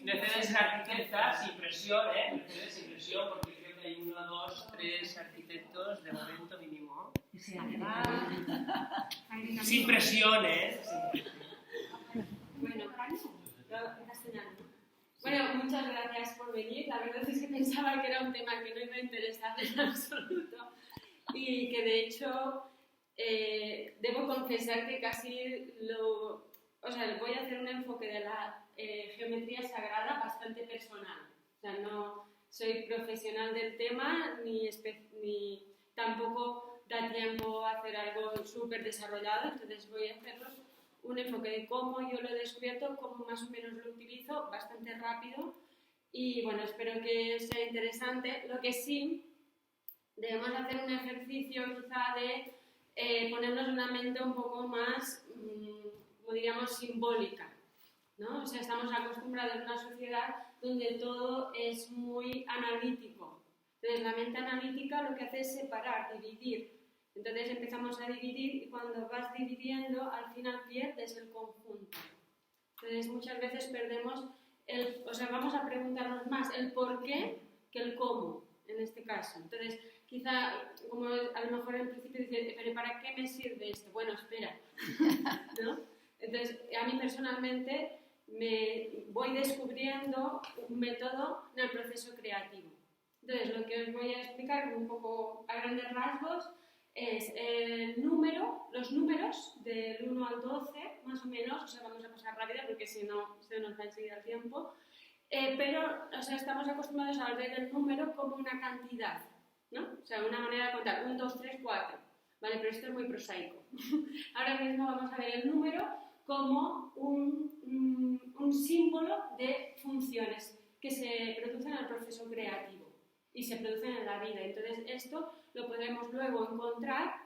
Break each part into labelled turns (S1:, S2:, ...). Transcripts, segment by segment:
S1: Mercedes arquitecta, sin presión, Mercedes sin presión, porque creo que hay 1, 2, 3 arquitectos de momento mínimo. Sin presión,
S2: Bueno, muchas gracias por venir. La verdad es que pensaba que era un tema que no iba a interesar en absoluto y que de hecho debo confesar que casi voy a hacer un enfoque de la geometría sagrada bastante personal. O sea, no soy profesional del tema ni tampoco da tiempo a hacer algo súper desarrollado, entonces voy a haceros un enfoque de cómo yo lo he descubierto, cómo más o menos lo utilizo, bastante rápido y bueno, espero que sea interesante. Lo que sí, debemos hacer un ejercicio quizá de ponernos una mente un poco más, como diríamos, simbólica, ¿no? O sea, estamos acostumbrados a una sociedad donde todo es muy analítico. Entonces, la mente analítica lo que hace es separar, dividir. Entonces empezamos a dividir y cuando vas dividiendo, al final pierdes el conjunto. Entonces, muchas veces perdemos vamos a preguntarnos más el por qué que el cómo, en este caso. Entonces, quizá, como a lo mejor en principio dices, pero ¿para qué me sirve esto? Bueno, espera, ¿no? Entonces, a mí personalmente me voy descubriendo un método en el proceso creativo. Entonces, lo que os voy a explicar un poco a grandes rasgos es los números del 1 al 12, más o menos, o sea, vamos a pasar rápido porque si no se nos va enseguida el tiempo, pero o sea, estamos acostumbrados a ver el número como una cantidad, ¿no? O sea, una manera de contar, 1, 2, 3, 4, ¿vale? Pero esto es muy prosaico. Ahora mismo vamos a ver el número como un símbolo de funciones que se producen en el proceso creativo y se producen en la vida. Entonces, esto lo podemos luego encontrar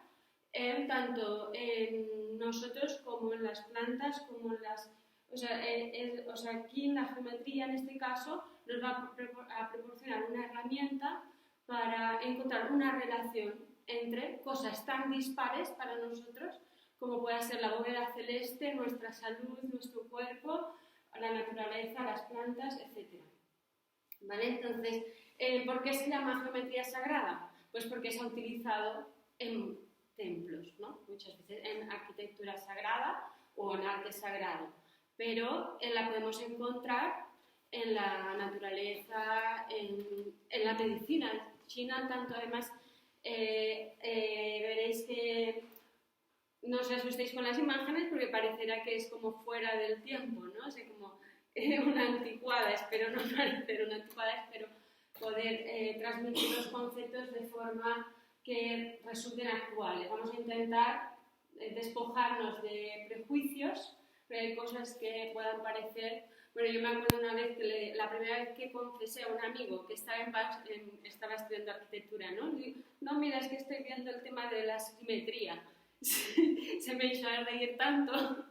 S2: tanto en nosotros como en las plantas, como en las... O sea, aquí en la geometría, en este caso, nos va a proporcionar una herramienta para encontrar una relación entre cosas tan dispares para nosotros como puede ser la bóveda celeste, nuestra salud, nuestro cuerpo, la naturaleza, las plantas, etc. ¿Vale? Entonces, ¿por qué se llama geometría sagrada? Pues porque se ha utilizado en templos, ¿no? Muchas veces en arquitectura sagrada o en arte sagrado, pero la podemos encontrar en la naturaleza, en la medicina china, tanto además veréis que no os asustéis con las imágenes porque parecerá que es como fuera del tiempo, ¿no? O sea, como una anticuada, espero no parecer una anticuada, espero poder transmitir los conceptos de forma que resulten actuales. Vamos a intentar despojarnos de prejuicios, pero hay cosas que puedan parecer... Bueno, yo me acuerdo una vez que la primera vez que confesé a un amigo que estaba estudiando arquitectura, ¿no? No, mira, es que estoy viendo el tema de la simetría. Se me echó a reír tanto.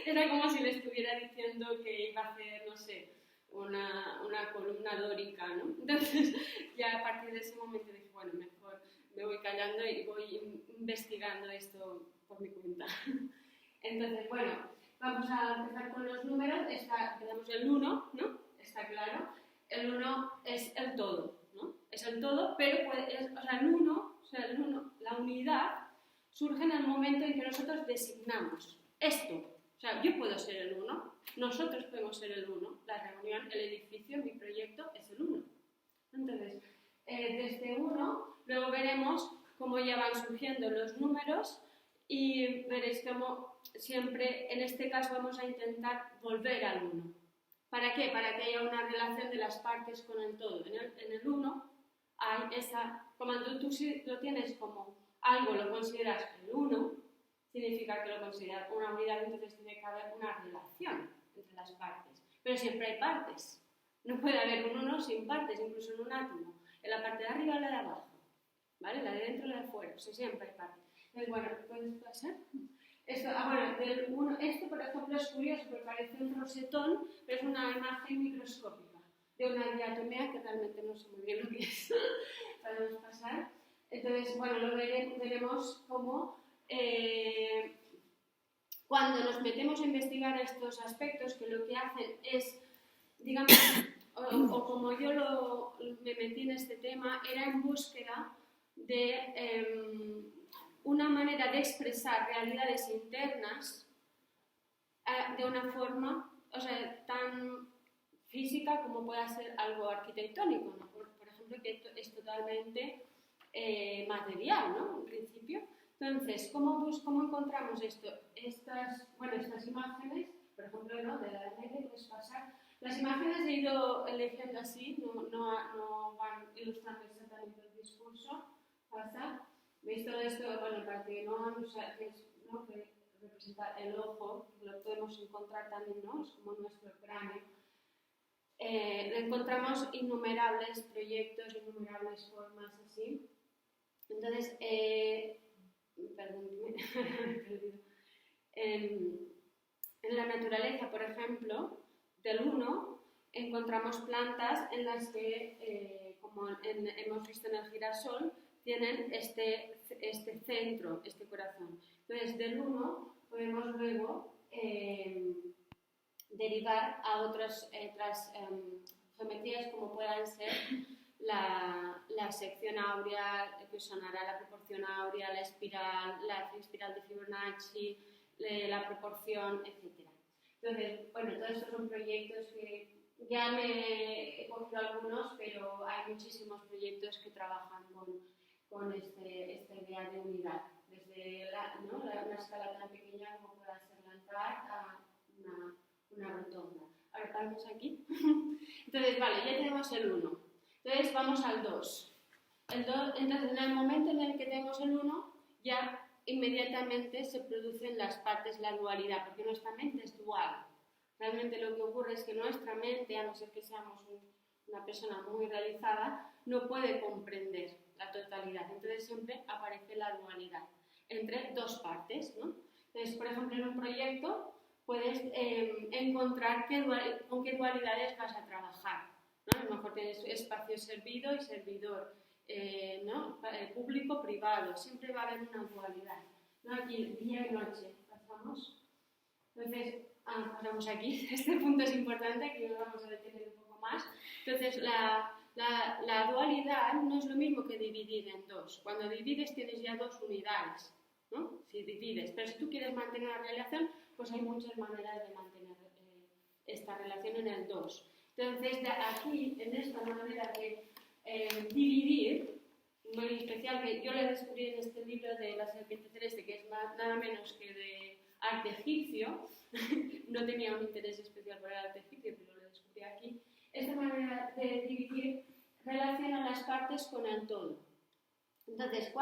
S2: Era como si le estuviera diciendo que iba a hacer, no sé, una columna dórica, ¿no? Entonces, ya a partir de ese momento dije, bueno, mejor me voy callando y voy investigando esto por mi cuenta. Entonces, bueno, vamos a empezar con los números. Tenemos el 1, ¿no? Está claro. El 1 es el todo, ¿no? Es el todo, pero el 1, la unidad, surge en el momento en que nosotros designamos esto. O sea, yo puedo ser el 1, nosotros podemos ser el 1, la reunión, el edificio, mi proyecto es el 1. Entonces, desde 1, luego veremos cómo ya van surgiendo los números y veréis cómo siempre, en este caso, vamos a intentar volver al 1. ¿Para qué? Para que haya una relación de las partes con el todo. En el 1 hay esa, cuando tú lo tienes como algo, lo consideras el 1, significa que lo consideras una unidad, entonces tiene que haber una relación entre las partes. Pero siempre hay partes. No puede haber un 1 sin partes, incluso en un átomo. En la parte de arriba o la de abajo, ¿vale? La de dentro o la de fuera, o sea, siempre hay partes. Entonces, bueno, ¿puedes pasar? Esto, por ejemplo, es curioso porque parece un rosetón, pero es una imagen microscópica de una diatomea que realmente no sé muy bien lo que es. Podemos pasar. Entonces, bueno, lo veremos como cuando nos metemos a investigar estos aspectos, que lo que hacen es digamos, o como yo me metí en este tema, era en búsqueda de una manera de expresar realidades internas de una forma, o sea, tan física como pueda ser algo arquitectónico, ¿no? Por ejemplo, que es totalmente material, ¿no? En principio. Entonces, ¿cómo encontramos esto? Estas imágenes, por ejemplo, ¿no? De la red, puedes pasar. Las imágenes he ido eligiendo así, no van ilustrando exactamente el discurso. Pasa. ¿Veis todo esto? Bueno, para que no que representar el ojo, lo podemos encontrar también, ¿no? Es como nuestro cráneo. Encontramos innumerables proyectos, innumerables formas así. Entonces, perdón, me he perdido. En la naturaleza, por ejemplo, del 1, encontramos plantas en las que, como hemos visto en el girasol, tienen este centro, este corazón. Entonces, del 1 podemos luego derivar a otras geometrías como puedan ser la sección áurea, que sonará la proporción áurea, la espiral de Fibonacci, la proporción, etc. Entonces, bueno, todos estos son proyectos que ya me he cogido algunos, pero hay muchísimos proyectos que trabajan con esta idea de unidad, desde una escala tan pequeña como pueda ser la TAC a una rotonda. Ahora paramos aquí. Entonces, vale, ya tenemos el 1. Entonces vamos al 2. Entonces, en el momento en el que tenemos el 1, ya inmediatamente se producen las partes, la dualidad, porque nuestra mente es dual. Realmente lo que ocurre es que nuestra mente, a no ser que seamos una persona muy realizada, no puede comprender la totalidad. Entonces siempre aparece la dualidad entre dos partes, ¿no? Entonces, por ejemplo, en un proyecto puedes encontrar con qué dualidades vas a trabajar, ¿no? A lo mejor tienes espacio servido y servidor, ¿no? Público, privado, siempre va a haber una dualidad, ¿no? Aquí, día y noche, pasamos. Entonces, pasamos aquí, este punto es importante, que lo vamos a detener un poco más. Entonces, la dualidad no es lo mismo que dividir en dos. Cuando divides tienes ya dos unidades, ¿no? Si divides, pero si tú quieres mantener una relación, pues hay muchas maneras de mantener esta relación en el 2. Entonces, aquí, en esta manera de dividir, muy especial, que yo le descubrí en este libro de La serpiente celeste, que es nada menos que de arte egipcio, no tenía un interés especial por el arte egipcio, pero lo descubrí aquí. Esta manera de dividir relaciona las partes con el todo. Entonces,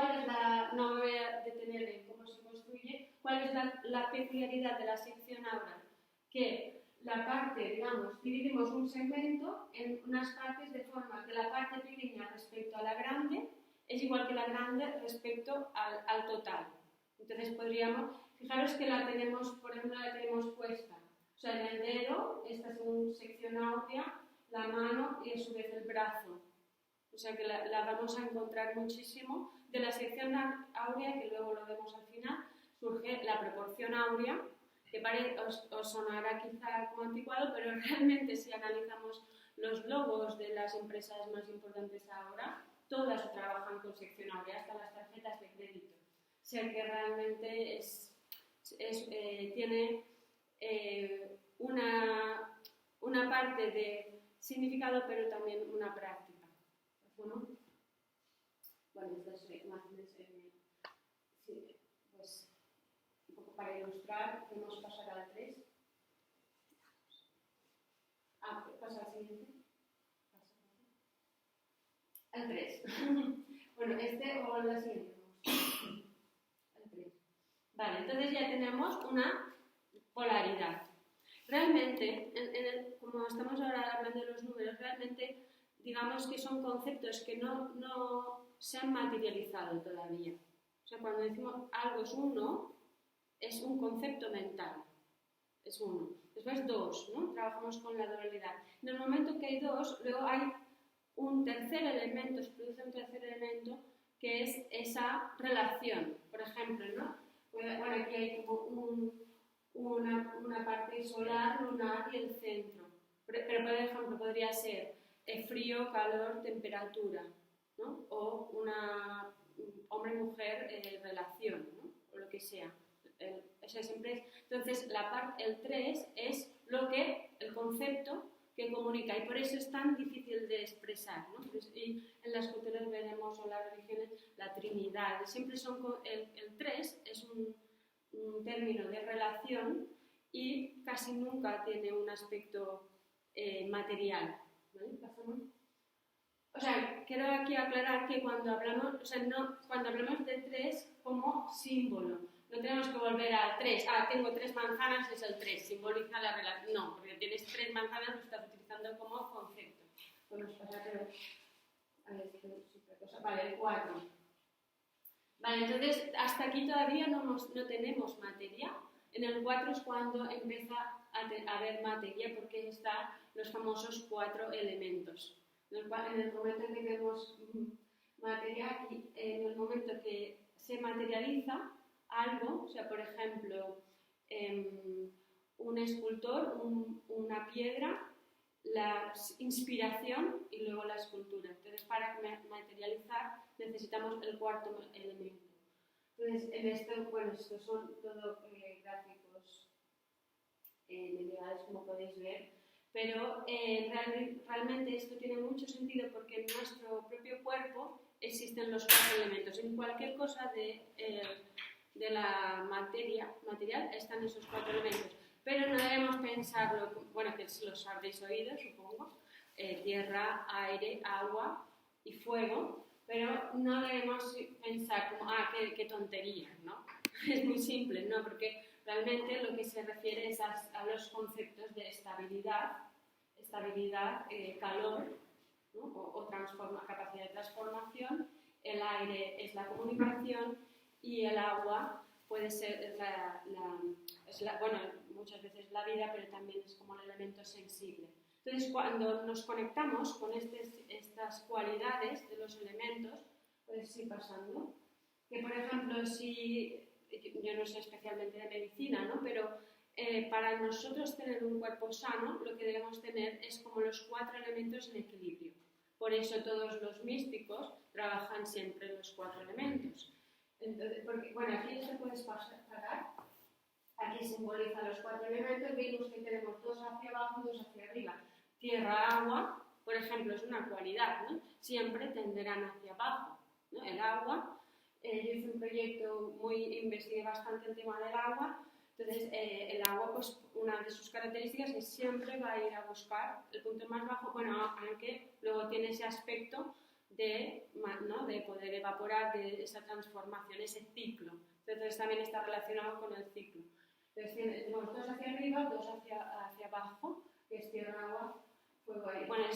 S2: no me voy a detener en cómo se construye, cuál es la peculiaridad de la sección áurea, que la parte, digamos, dividimos un segmento en unas partes de forma que la parte pequeña respecto a la grande es igual que la grande respecto al total. Entonces podríamos, fijaros que la tenemos, por ejemplo, la tenemos puesta, o sea, en el dedo, esta es sección áurea, la mano y a su vez el brazo. O sea que la vamos a encontrar muchísimo. De la sección áurea, que luego lo vemos al final, surge la proporción áurea, que os sonará quizá como anticuado, pero realmente si analizamos los logos de las empresas más importantes ahora, todas trabajan con sección áurea, hasta las tarjetas de crédito. O sea que realmente tiene una parte de significado, pero también una práctica. Bueno, estas imágenes, pues un poco para ilustrar, podemos pasar al 3. Pasa al siguiente. Al 3. Bueno, o la siguiente. Al 3. Vale, entonces ya tenemos una polaridad. Realmente, como estamos ahora hablando de los números, realmente digamos que son conceptos que no se han materializado todavía. O sea, cuando decimos algo es uno, es un concepto mental. Es uno. Después 2, ¿no? Trabajamos con la dualidad. En el momento que hay 2, luego hay un tercer elemento, se produce un tercer elemento, que es esa relación. Por ejemplo, ¿no? Bueno, aquí hay como una parte solar, lunar y el centro. Pero, por ejemplo, podría ser frío, calor, temperatura, ¿no? O una hombre-mujer relación, ¿no? O lo que sea. O sea, siempre es, entonces, el 3 es el concepto que comunica, y por eso es tan difícil de expresar, ¿no? Y en las culturas veremos, o las religiones, la Trinidad. Siempre el 3 es un término de relación y casi nunca tiene un aspecto material. ¿Vale? O sea, quiero aquí aclarar que cuando hablamos de 3 como símbolo, no tenemos que volver al 3. Tengo 3 manzanas, es el 3, simboliza la relación. No, porque tienes 3 manzanas, lo estás utilizando como concepto. Vamos a pasar a ver, vale, el 4. Vale, entonces hasta aquí todavía no tenemos materia. En el 4 es cuando empieza a haber materia, porque están los famosos 4 elementos. En el momento en que tenemos materia, y en el momento que se materializa algo, o sea, por ejemplo, un escultor, una piedra, la inspiración y luego la escultura. Entonces, para materializar necesitamos el cuarto elemento. Entonces, estos son todo gráficos medievales, como podéis ver, pero realmente esto tiene mucho sentido porque en nuestro propio cuerpo existen los 4 elementos. En cualquier cosa de la material están esos 4 elementos. Pero no debemos pensarlo, bueno, que los habréis oído, supongo, tierra, aire, agua y fuego, pero no debemos pensar como, qué tontería, ¿no? Es muy simple, ¿no? Porque realmente lo que se refiere es a los conceptos de estabilidad, calor, ¿no? o capacidad de transformación, el aire es la comunicación y el agua puede ser muchas veces la vida, pero también es como el elemento sensible. Entonces, cuando nos conectamos con estas cualidades de los elementos, puedes ir pasando. Que, por ejemplo, si yo no sé especialmente de medicina, ¿no? Pero para nosotros tener un cuerpo sano, lo que debemos tener es como los 4 elementos en equilibrio. Por eso todos los místicos trabajan siempre en los 4 elementos. Entonces, aquí se puede parar. Aquí simboliza los 4 elementos. Vemos que tenemos 2 hacia abajo, 2 hacia arriba. Tierra, agua, por ejemplo, es una cualidad, ¿no? Siempre tenderán hacia abajo, ¿no? El agua. Yo hice un proyecto investigué bastante el tema del agua. Entonces, el agua, pues una de sus características es siempre va a ir a buscar el punto más bajo, aunque luego tiene ese aspecto de poder evaporar, de esa transformación, ese ciclo. Entonces, también está relacionado con el ciclo. Entonces, tenemos 2 hacia arriba, 2 hacia abajo, que es tierra, agua, fuego, aire. Bueno,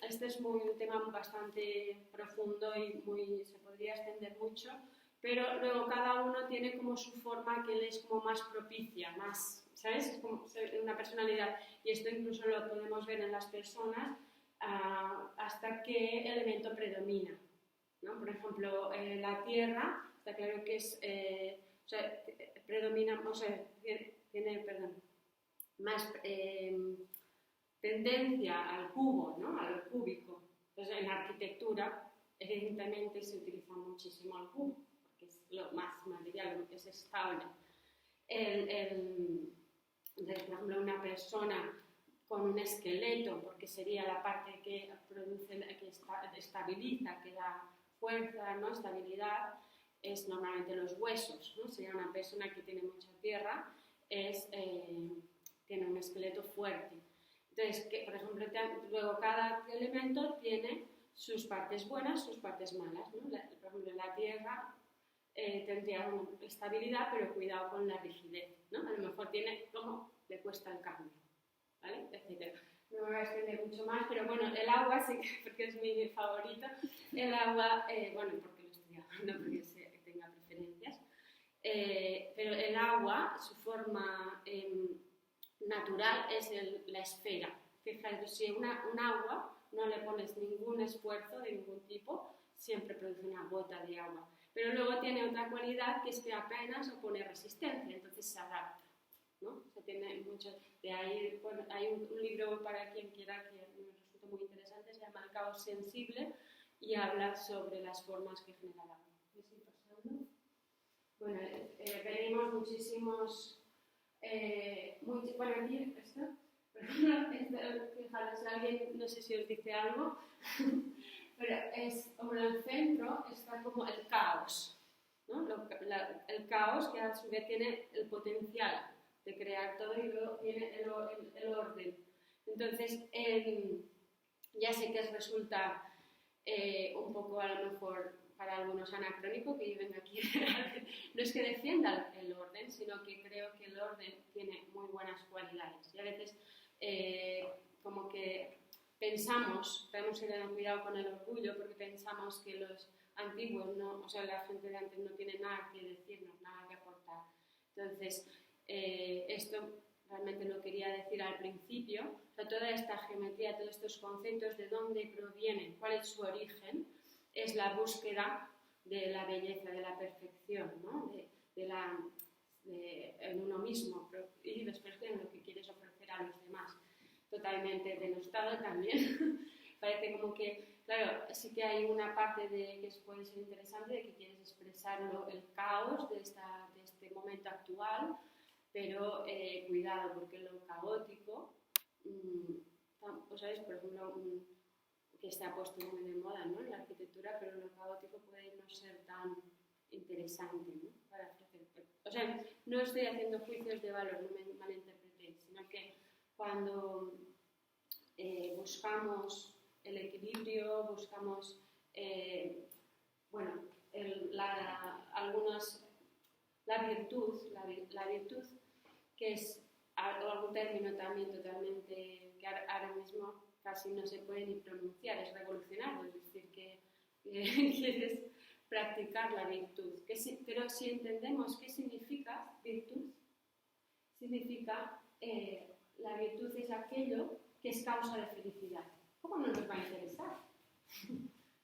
S2: este es un tema bastante profundo y se podría extender mucho. Pero luego cada uno tiene como su forma que le es como más propicia, más, ¿sabes? Es como una personalidad. Y esto incluso lo podemos ver en las personas hasta qué elemento predomina, ¿no? Por ejemplo, la tierra, está claro que predomina, tiene más tendencia al cubo, ¿no? Al cúbico. Entonces, en la arquitectura, evidentemente, se utiliza muchísimo el cubo. Es lo más material, lo que es estable. Por ejemplo, una persona con un esqueleto, porque sería la parte que produce, que estabiliza, que da fuerza, ¿no? Estabilidad, es normalmente los huesos, ¿no? Sería una persona que tiene mucha tierra, tiene un esqueleto fuerte. Entonces, por ejemplo, luego cada elemento tiene sus partes buenas, sus partes malas, ¿no? Por ejemplo, la tierra tendría una estabilidad, pero cuidado con la rigidez, ¿no? A lo mejor le cuesta el cambio, ¿vale? Etcétera. No me voy a extender mucho más, pero bueno, el agua sí que, porque es mi favorito, el agua, porque lo he estudiado, no porque tenga preferencias, pero el agua, su forma natural es la esfera. Fíjate, si un agua no le pones ningún esfuerzo de ningún tipo, siempre produce una gota de agua. Pero luego tiene otra cualidad que es que apenas opone resistencia, entonces se adapta, ¿no? Se tiene mucho, de ahí, bueno, hay un libro para quien quiera que me resulta muy interesante, se llama El caos sensible y habla sobre las formas que genera la vida. ¿Me estoy pasando? Bueno, venimos muchísimos, bueno, aquí está, fijaros, si alguien, no sé si os dice algo, pero es como en el centro está como el caos, ¿no? El caos que a su vez tiene el potencial de crear todo y luego tiene el orden. Entonces, ya sé que resulta un poco a lo mejor para algunos anacrónico que yo venga aquí. No es que defienda el orden, sino que creo que el orden tiene muy buenas cualidades. Y a veces como que pensamos, tenemos que tener cuidado con el orgullo porque pensamos que los antiguos, no, o sea, la gente de antes no tiene nada que decirnos, nada que aportar. Entonces, esto realmente lo quería decir al principio, o sea, toda esta geometría, todos estos conceptos, de dónde provienen, cuál es su origen, es la búsqueda de la belleza, de la perfección, ¿no? En uno mismo y después en lo que quieres ofrecer a los demás. Totalmente denostado también. Parece como que, claro, sí que hay una parte que puede ser interesante, de que quieres expresarlo, el caos de este momento actual, pero cuidado, porque lo caótico, ¿sabes? Por ejemplo, que se ha puesto muy de moda, ¿no?, en la arquitectura, pero lo caótico puede no ser tan interesante, ¿no?, para ofrecer. O sea, no estoy haciendo juicios de valor, no me malinterpretéis, sino que cuando buscamos el equilibrio, buscamos, bueno, la virtud, que es algún término también totalmente que ahora mismo casi no se puede ni pronunciar, es revolucionario, es decir, que quieres practicar la virtud. Pero si entendemos qué significa virtud, significa la virtud es aquello que es causa de felicidad. ¿Cómo no nos va a interesar?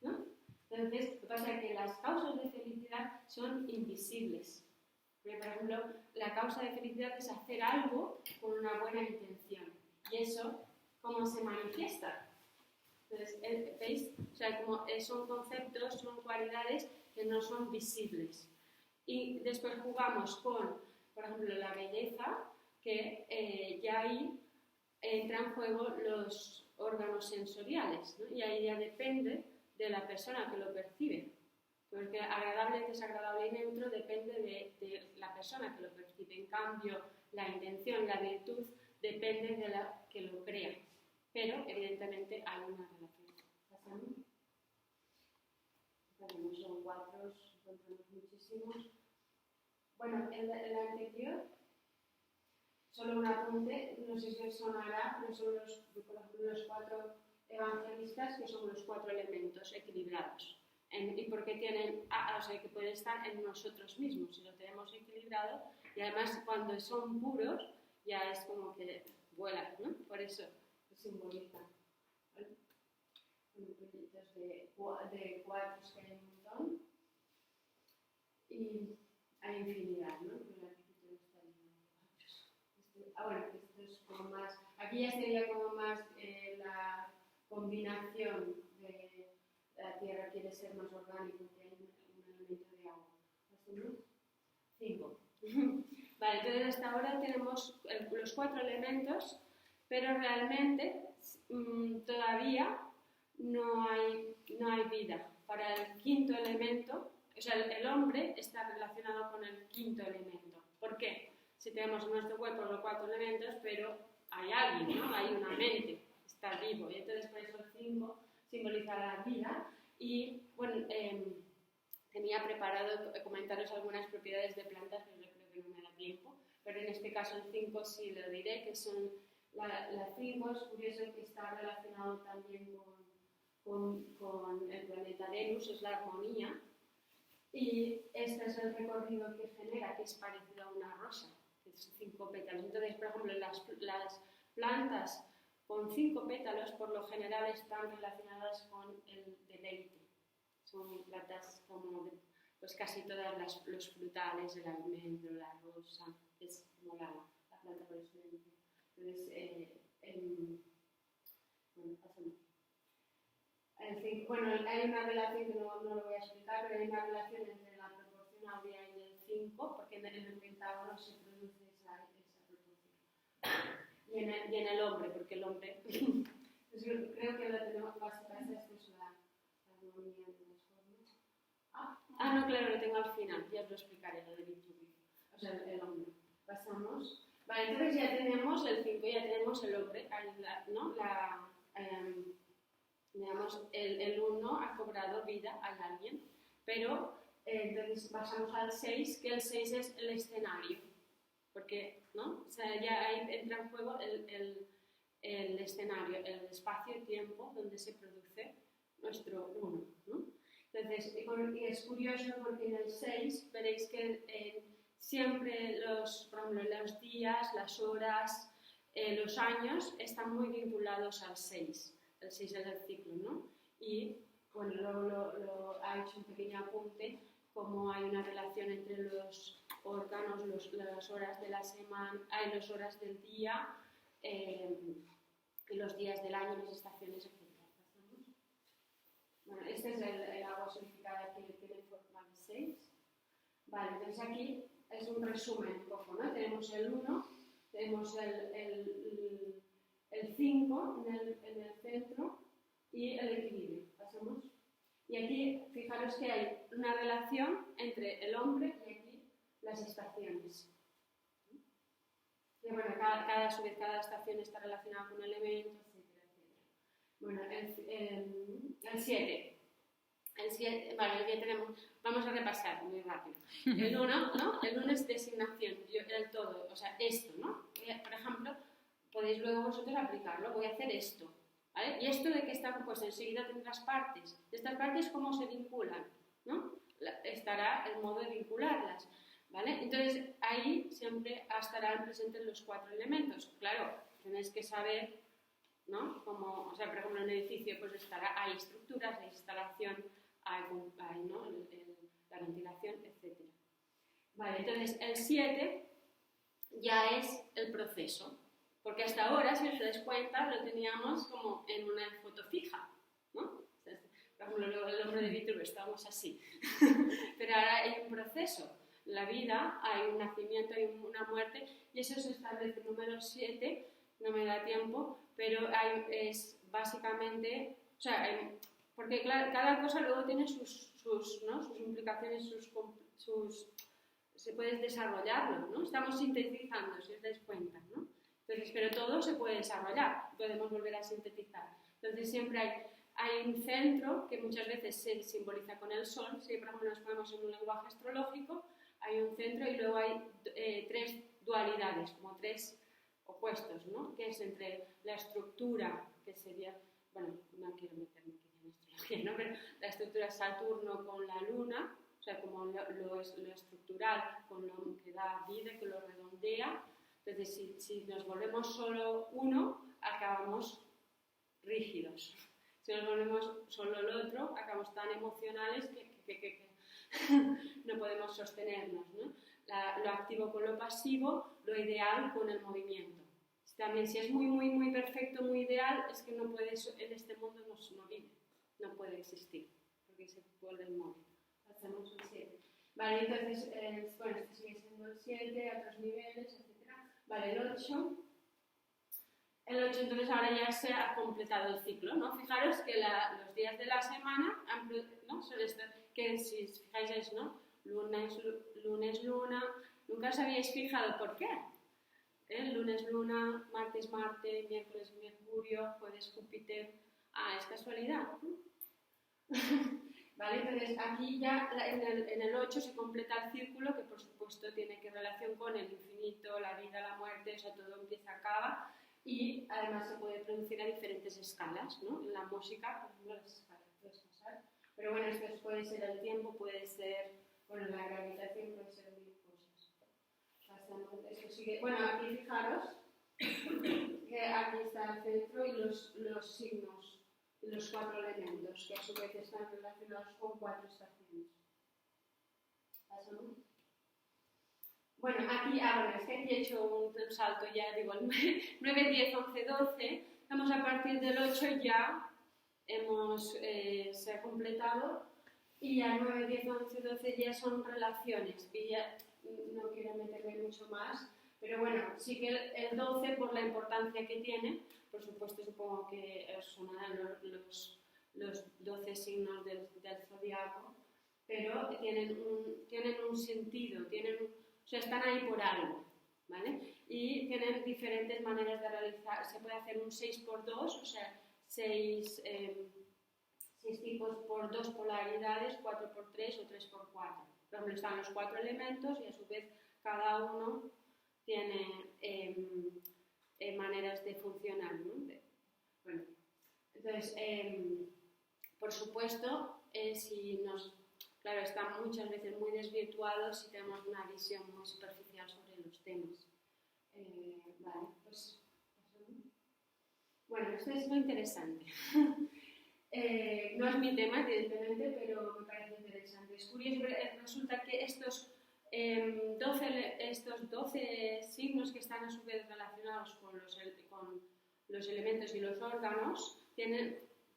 S2: ¿No? Entonces, lo que pasa es que las causas de felicidad son invisibles. Porque, por ejemplo, la causa de felicidad es hacer algo con una buena intención. Y eso, ¿cómo se manifiesta? Entonces, ¿veis? O sea, como son conceptos, son cualidades que no son visibles. Y después jugamos con, por ejemplo, la belleza, que ya ahí entran en juego los órganos sensoriales, ¿no? Y ahí ya depende de la persona que lo percibe. Porque agradable, desagradable y neutro depende de la persona que lo percibe. En cambio, la intención, la virtud, depende de la que lo crea. Pero, evidentemente, hay una relación. ¿Pasamos? Son 4, encontramos muchísimos. Bueno, el anterior, solo un apunte, no sé si os sonará, pero son los 4 evangelistas, que son los 4 elementos equilibrados. Y porque tienen, o sea, que pueden estar en nosotros mismos, si lo tenemos equilibrado, y además cuando son puros, ya es como que vuelan, ¿no? Por eso lo simbolizan. ¿Vale? Bueno, proyectos de 4 que hay un montón, y hay infinidad, ¿no? Pero la arquitectura está llena de 4. Bueno, esto es como más, aquí ya sería como más la combinación de la tierra quiere ser más orgánico, que hay un elemento de agua. ¿Hacemos? 5. Vale, entonces hasta ahora tenemos los 4 elementos, pero realmente todavía no hay vida. Para el 5.º elemento, o sea, el hombre está relacionado con el 5.º elemento. ¿Por qué? Si tenemos en nuestro cuerpo los 4 elementos, pero hay alguien, ¿no? Hay una mente, está vivo. Y entonces por eso el 5 simboliza la vida. Y bueno, tenía preparado comentaros algunas propiedades de plantas, pero yo creo que no me da tiempo. Pero en este caso el 5 sí lo diré, que son la 5 es curioso que está relacionado también con el planeta Venus, es la armonía. Y este es el recorrido que genera, que es parecido a una rosa, que es 5 pétalos. Entonces, por ejemplo, las plantas con 5 pétalos por lo general están relacionadas con el deleite. Son plantas como pues casi todas los frutales, el almendro, la rosa, que es como la planta por excelencia. Entonces, bueno, pasamos. Bueno, hay una relación que no lo voy a explicar, pero hay una relación entre la proporción áurea y el 5, porque en el pentágono se produce esa proporción. Y en el hombre, porque el hombre, pues yo creo que lo tenemos básicamente, esto es la armonía de las formas. No, claro, lo tengo al final, ya os lo explicaré, lo del Vitruvio, o sea, el hombre. Pasamos. Vale, entonces ya tenemos el 5, ya tenemos el hombre, ¿no? Digamos, el 1 ha cobrado vida a alguien, pero entonces pasamos al 6, que el 6 es el escenario, porque, ¿no? O sea, ya ahí entra en juego el escenario, el espacio-tiempo donde se produce nuestro 1, ¿no? Entonces, y es curioso porque en el 6 veréis que siempre por ejemplo, los días, las horas, los años están muy vinculados al 6. El 6 es el ciclo, ¿no? Y, bueno, lo ha hecho un pequeño apunte, como hay una relación entre los órganos, las horas de la semana, las horas del día, y los días del año, las estaciones, etc. Bueno, este es el agua solidificada que tiene forma de 6. Vale, entonces aquí es un resumen un poco, ¿no? Tenemos el 1, tenemos el 5 en el centro y el equilibrio. Pasamos. Y aquí, fijaros que hay una relación entre el hombre y aquí las estaciones. Y bueno, a su vez cada estación está relacionada con un elemento, etcétera, etcétera. Bueno, el 7. Vale, ya tenemos, vamos a repasar muy rápido. El 1, ¿no? El 1 es designación, el todo, o sea, esto, ¿no? Por ejemplo, podéis luego vosotros aplicarlo, voy a hacer esto, ¿vale? ¿Y esto de qué está compuesto? Enseguida tendrás partes. ¿Estas partes cómo se vinculan? ¿No? Estará el modo de vincularlas, ¿vale? Entonces, ahí siempre estarán presentes los 4 elementos. Claro, tenéis que saber, ¿no? Como, o sea, por ejemplo, en un edificio pues hay estructuras, hay instalación, hay ¿no? La ventilación, etc. Vale, entonces el 7 ya es el proceso, porque hasta ahora, si os dais cuenta, lo teníamos como en una foto fija, ¿no? Por ejemplo, el hombre de Vitruvio estábamos así, pero ahora hay un proceso, la vida, hay un nacimiento, hay una muerte, y eso se establece en número 7, no me da tiempo, pero es básicamente, o sea, porque cada cosa luego tiene sus implicaciones, se puede desarrollarlo, ¿no? Estamos sintetizando, si os dais cuenta, ¿no? Entonces, pero todo se puede desarrollar, podemos volver a sintetizar. Entonces siempre hay un centro que muchas veces se simboliza con el sol, si por ejemplo nos ponemos en un lenguaje astrológico, hay un centro y luego hay 3 dualidades, como 3 opuestos, ¿no? Que es entre la estructura, que sería, bueno, no quiero meterme aquí en astrología, ¿no? Pero la estructura Saturno con la Luna, o sea, como lo estructural con lo que da vida, que lo redondea. Entonces, si nos volvemos solo uno, acabamos rígidos. Si nos volvemos solo el otro, acabamos tan emocionales que no podemos sostenernos, ¿no? Lo activo con lo pasivo, lo ideal con el movimiento. También, si es muy, muy, muy perfecto, muy ideal, es que no puede, en este mundo no vive, no puede existir, porque se vuelve inmóvil. Hacemos el 7. Vale, entonces, bueno, este sigue siendo el 7, otros niveles, etc. Vale, el 8. El 8, entonces, ahora ya se ha completado el ciclo, ¿no? Fijaros que los días de la semana, ¿no? Son que si os fijáis es, ¿no? Lunes, luna. ¿Nunca os habíais fijado por qué? Lunes, luna, martes, Marte, miércoles, Mercurio, jueves, Júpiter. Es casualidad. Vale, entonces aquí ya en el 8 se completa el círculo, que por supuesto tiene que relación con el infinito, la vida, la muerte, o sea, todo empieza, acaba, y además se puede producir a diferentes escalas, ¿no? En la música, por ejemplo, las escalas puedes pasar, pero bueno, esto puede ser el tiempo, puede ser, bueno, la gravitación, puede ser mil cosas. Esto sigue, bueno, aquí fijaros que aquí está el centro y los signos, y los 4 elementos, que a su vez están relacionados con 4 estaciones. ¿Pasamos? Bueno, aquí, bueno, es que aquí he hecho un salto ya, digo, el 9, 10, 11, 12, estamos a partir del 8 ya se ha completado y ya 9, 10, 11, 12 ya son relaciones y ya no quiero meterme mucho más, pero bueno, sí que el 12 por la importancia que tiene, por supuesto supongo que os sonarán los 12 signos del zodiaco, pero tienen un sentido, o sea, están ahí por algo, ¿vale? Y tienen diferentes maneras de realizar, se puede hacer un 6x2, o sea, 6 tipos por 2 polaridades, 4x3 o 3x4. Por ejemplo, están los 4 elementos y a su vez cada uno tiene maneras de funcionar, ¿no? Bueno, entonces, por supuesto, claro, están muchas veces muy desvirtuados y tenemos una visión muy superficial sobre los temas. Vale, pues bueno, esto es muy interesante. No es mi tema, evidentemente, pero me parece interesante. Es curioso, resulta que estos 12 signos que están a su vez relacionados con los elementos y los órganos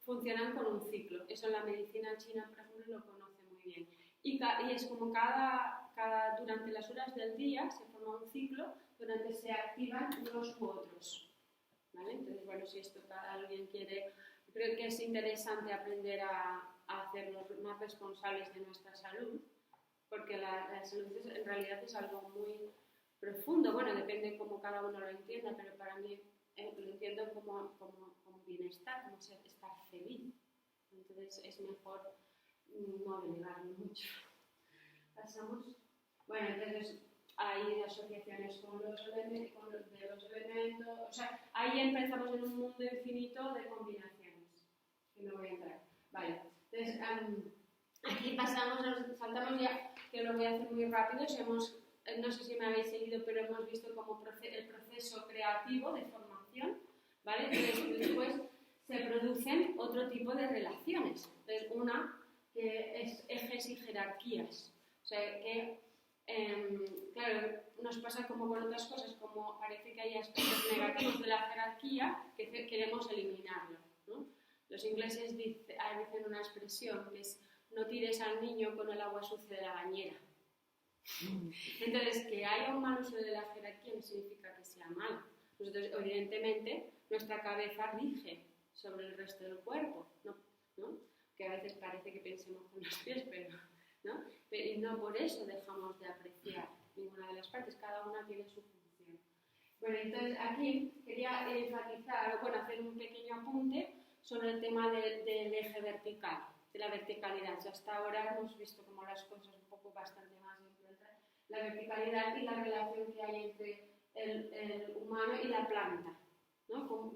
S2: funcionan con un ciclo. Eso en la medicina china, por ejemplo, lo conoce muy bien. Y es como durante las horas del día se forma un ciclo donde se activan unos u otros. ¿Vale? Entonces, bueno, si esto alguien quiere, creo que es interesante aprender a hacernos más responsables de nuestra salud, porque la salud en realidad es algo muy profundo. Bueno, depende cómo cada uno lo entienda, pero para mí lo entiendo como bienestar, como estar feliz. Entonces es mejor no delegarlo mucho. Pasamos. Bueno, entonces hay asociaciones con los elementos, o sea, ahí empezamos en un mundo infinito de combinaciones, que no voy a entrar. Vale, entonces aquí saltamos ya, que lo voy a hacer muy rápido, no sé si me habéis seguido, pero hemos visto como el proceso creativo de formación, ¿vale? Entonces después se producen otro tipo de relaciones, entonces una que es ejes y jerarquías, o sea que claro, nos pasa como con otras cosas, como parece que hay aspectos negativos de la jerarquía que queremos eliminarlo, ¿no? Los ingleses dicen una expresión que es no tires al niño con el agua sucia de la bañera. Entonces, que haya un mal uso de la jerarquía no significa que sea malo. Nosotros, evidentemente, nuestra cabeza rige sobre el resto del cuerpo, ¿no? Que a veces parece que pensemos con los pies, pero ¿no? Y no por eso dejamos de apreciar ninguna de las partes, cada una tiene su función. Bueno, entonces aquí quería enfatizar, hacer un pequeño apunte sobre el tema del eje vertical, de la verticalidad. Ya hasta ahora hemos visto como las cosas un poco bastante más influenciadas, la verticalidad y la relación que hay entre el humano y la planta, ¿no?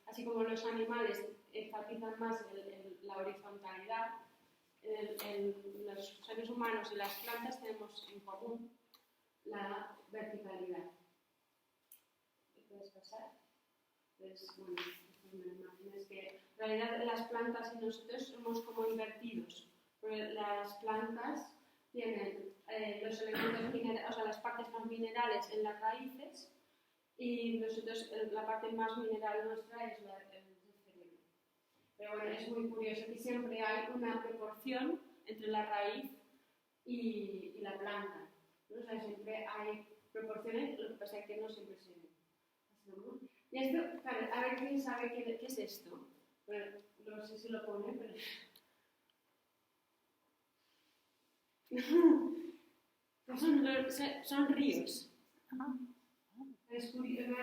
S2: Así como los animales enfatizan más la horizontalidad, los seres humanos y las plantas tenemos en común la verticalidad. ¿Qué puedes pasar? Pues, bueno, es que en realidad las plantas y nosotros somos como invertidos, porque las plantas tienen los elementos minerales, o sea, las partes más minerales en las raíces y nosotros la parte más mineral nuestra es el cerebro. Pero bueno, es muy curioso que siempre hay una proporción entre la raíz y la planta, ¿no? O sea, siempre hay proporciones, lo que pasa es que no siempre se ven. Y esto, claro, a ver quién sabe qué es esto. Bueno, no sé si lo pone, pero... son ríos. Me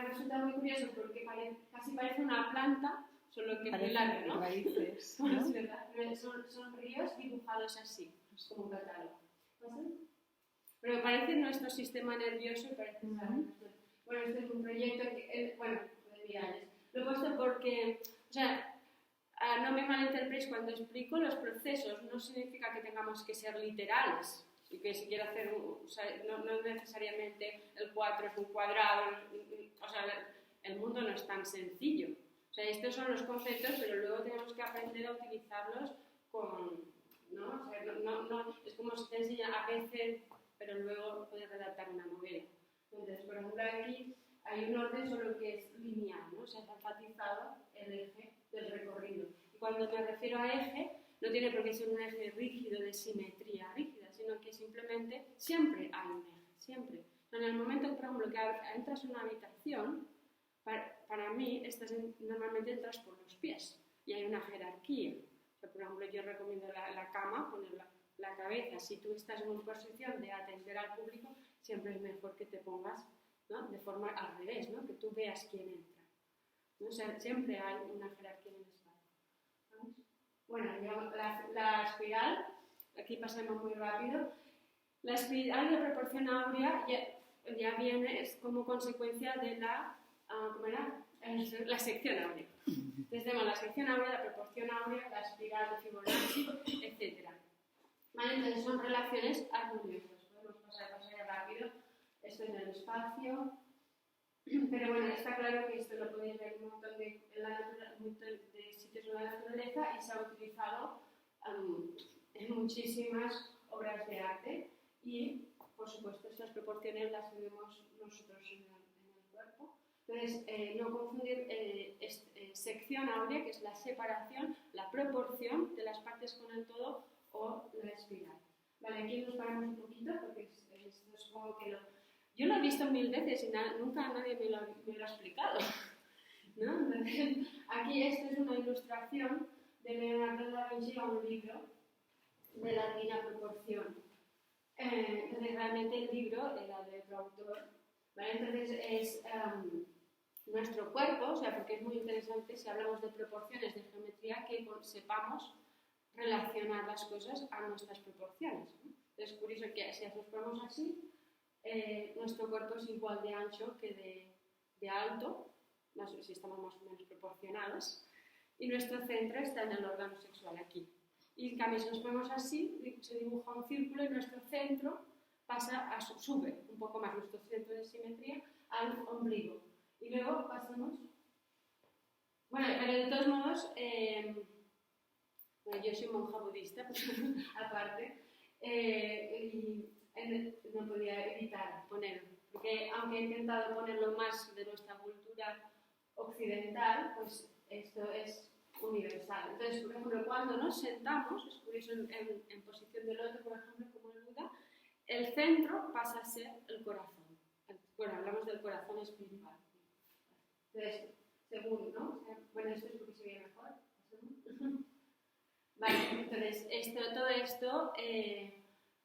S2: resulta muy curioso porque casi parece una planta, solo que muy larga, ¿no?
S3: Raíces,
S2: ¿no?
S3: ¿no?
S2: Es verdad. Son ríos dibujados así, como un catálogo. Pero parece nuestro sistema nervioso y parece... Bueno, este es un proyecto que, de viales. Lo he puesto porque, o sea, no me malinterpretéis cuando explico los procesos, no significa que tengamos que ser literales. Y que si quiero hacer, o sea, no necesariamente el 4 es un cuadrado, o sea, el mundo no es tan sencillo. O sea, estos son los conceptos, pero luego tenemos que aprender a utilizarlos con, ¿no? O sea, no es como si te enseñan ABC, pero luego puedes redactar una novela. Entonces, por ejemplo, aquí hay un orden solo que es lineal, ¿no? Se ha enfatizado el eje del recorrido. Y cuando me refiero a eje, no tiene por qué ser un eje rígido de simetría rígida, sino que simplemente siempre hay un eje, siempre. En el momento, por ejemplo, que entras en una habitación, para mí normalmente entras por los pies y hay una jerarquía. O sea, por ejemplo, yo recomiendo la cama, poner la cabeza. Si tú estás en una posición de atender al público, siempre es mejor que te pongas, ¿no?, de forma al revés, ¿no?, que tú veas quién entra, ¿no? O sea, siempre hay una jerarquía en el espacio. ¿Vamos? Bueno, la espiral, aquí pasamos muy rápido. La espiral de proporción áurea ya viene como consecuencia de ¿cómo era? La sección áurea. Entonces tenemos la sección áurea, la proporción áurea, la espiral de Fibonacci, etc. ¿Vale? Entonces son relaciones armoniosas. Podemos pasar rápido. Esto en el espacio. Pero bueno, está claro que esto lo podéis ver en un montón de sitios de la naturaleza y se ha utilizado en muchísimas obras de arte y, por supuesto, estas proporciones las vemos nosotros en el cuerpo. Entonces, no confundir sección áurea, que es la separación, la proporción de las partes con el todo, o la espiral. Vale, aquí nos paramos un poquito porque esto es como que yo lo he visto 1000 veces y nunca nadie me lo ha explicado, ¿no? Entonces, aquí esto es una ilustración de Leonardo da Vinci a un libro de la Divina Proporción. Entonces, realmente el libro era de otro autor, ¿vale? Entonces, es nuestro cuerpo, o sea, porque es muy interesante si hablamos de proporciones de geometría que sepamos relacionar las cosas a nuestras proporciones, ¿no? Entonces, por eso que si nos ponemos así, nuestro cuerpo es igual de ancho que de alto, si estamos más o menos proporcionados, y nuestro centro está en el órgano sexual aquí. Y en cambio, si nos ponemos así, se dibuja un círculo y nuestro centro sube un poco más, nuestro centro de simetría, al ombligo. Y luego pasamos. Bueno, pero de todos modos, bueno, yo soy monja budista, aparte, y no podía evitar ponerlo, porque aunque he intentado ponerlo más de nuestra cultura occidental, pues esto es universal. Entonces, por ejemplo, cuando nos sentamos, es curioso en posición del otro, por ejemplo, como el Buda, el centro pasa a ser el corazón. Bueno, hablamos del corazón espiritual. Entonces, según, ¿no? Bueno, esto es porque se ve mejor. Vale, entonces, todo esto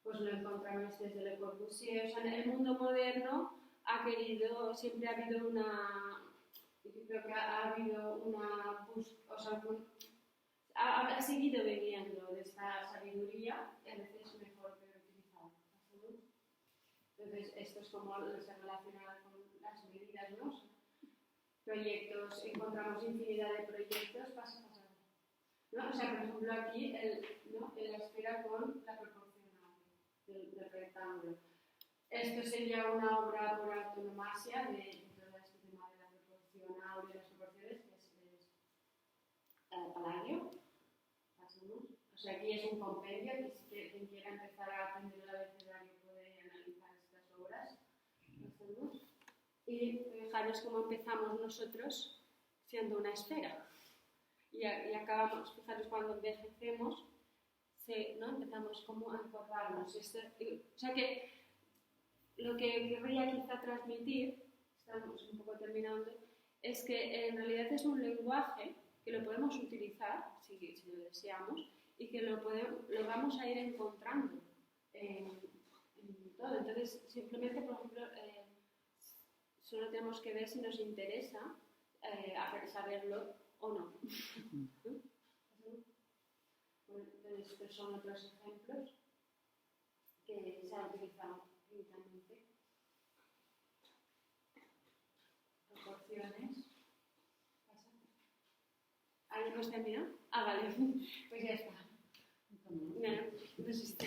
S2: pues lo encontramos desde Le Corbusier. O sea, en el mundo moderno siempre ha habido yo creo que ha habido una búsqueda, o sea, ha seguido viniendo de esta sabiduría, a veces mejor que utilizada. Entonces, esto es como se relaciona con las medidas, ¿no? Proyectos, encontramos infinidad de proyectos, pasa. ¿No? O sea, por ejemplo, aquí la esfera con la proporción del rectángulo. Esto sería una obra por antonomasia de todo este tema de la proporción áurea y las proporciones, que es Palladio. O sea, aquí es un compendio, que quien quiera empezar a aprender el abecedario puede analizar estas obras. Y fijaros cómo empezamos nosotros siendo una esfera. Y acabamos, fijaros, cuando envejecemos, ¿no? Empezamos como a encorvarnos. O sea que lo que querría quizá transmitir, estamos un poco terminando, es que en realidad es un lenguaje que lo podemos utilizar, si lo deseamos, y que lo vamos a ir encontrando en todo. Entonces, simplemente, por ejemplo, solo tenemos que ver si nos interesa saberlo o no. Entonces, estos son otros ejemplos que se han utilizado inicialmente. Proporciones. ¿Ahí hemos terminado? Ah, vale. Pues ya está. No, pues